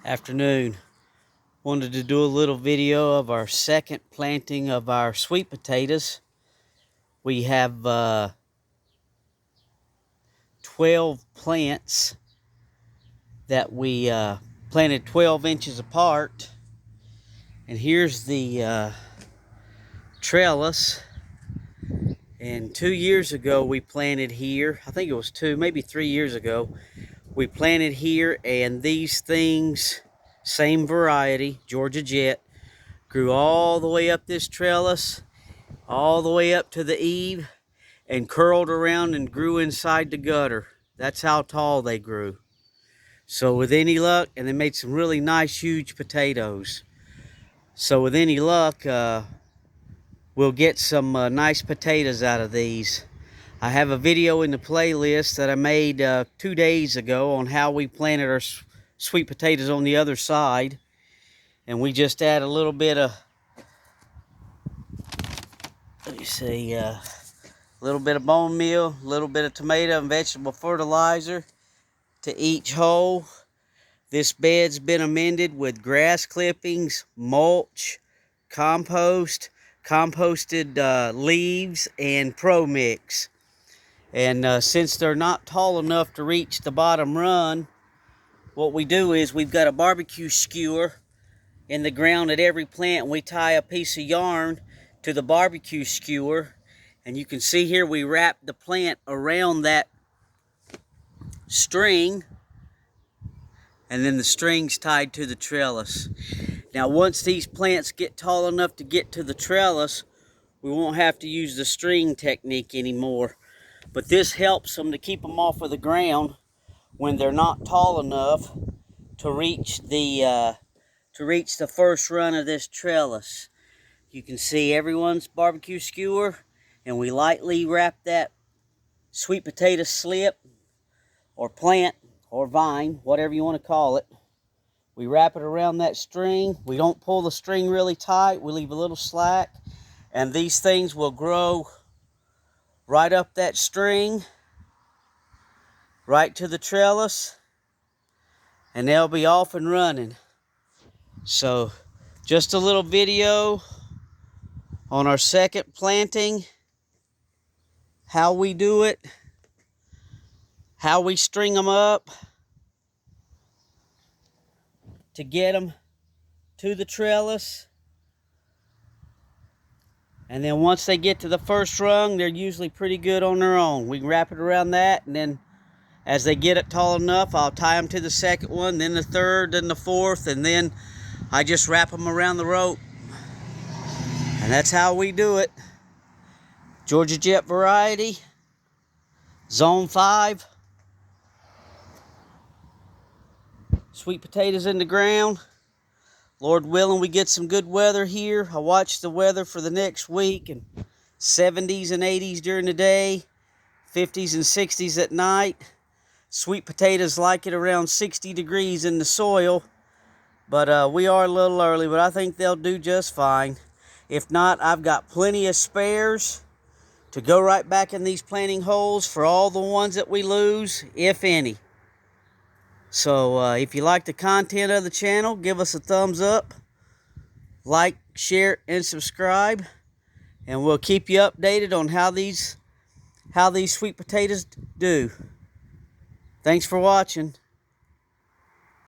Afternoon. Wanted to do a little video of our second planting of our sweet potatoes. We have 12 plants that we planted 12 inches apart. And here's the trellis. And 2 years ago we planted here. I think it was 2, maybe 3 years ago. We planted here, and these things, same variety, Georgia Jet, grew all the way up this trellis, all the way up to the eave, and curled around and grew inside the gutter. That's how tall they grew. So with any luck, and they made some really nice huge potatoes. So with any luck, we'll get some nice potatoes out of these. I have a video in the playlist that I made 2 days ago on how we planted our sweet potatoes on the other side. And we just add a little bit of, let me see, a little bit of bone meal, a little bit of tomato and vegetable fertilizer to each hole. This bed's been amended with grass clippings, mulch, compost, composted leaves, and Pro Mix. And since they're not tall enough to reach the bottom run, what we do is we've got a barbecue skewer in the ground at every plant, and we tie a piece of yarn to the barbecue skewer. And you can see here we wrap the plant around that string, and then the string's tied to the trellis. Now once these plants get tall enough to get to the trellis, we won't have to use the string technique anymore. But this helps them to keep them off of the ground when they're not tall enough to reach the first run of this trellis. You can see everyone's barbecue skewer, and we lightly wrap that sweet potato slip or plant or vine, whatever you want to call it. We wrap it around that string. We don't pull the string really tight. We leave a little slack, and these things will grow right up that string, right to the trellis, and they'll be off and running. So just a little video on our second planting, how we do it, how we string them up to get them to the trellis. And then once they get to the first rung, they're usually pretty good on their own. We can wrap it around that, and then as they get it tall enough, I'll tie them to the second one, then the third, then the fourth, and then I just wrap them around the rope. And that's how we do it. Georgia Jet variety, Zone 5. Sweet potatoes in the ground. Lord willing, we get some good weather here. I watch the weather for the next week, and 70s and 80s during the day, 50s and 60s at night. Sweet potatoes like it around 60 degrees in the soil, but we are a little early, but I think they'll do just fine. If not, I've got plenty of spares to go right back in these planting holes for all the ones that we lose, if any. So if you like the content of the channel, give us a thumbs up, like, share, and subscribe, and we'll keep you updated on how these sweet potatoes do. Thanks for watching.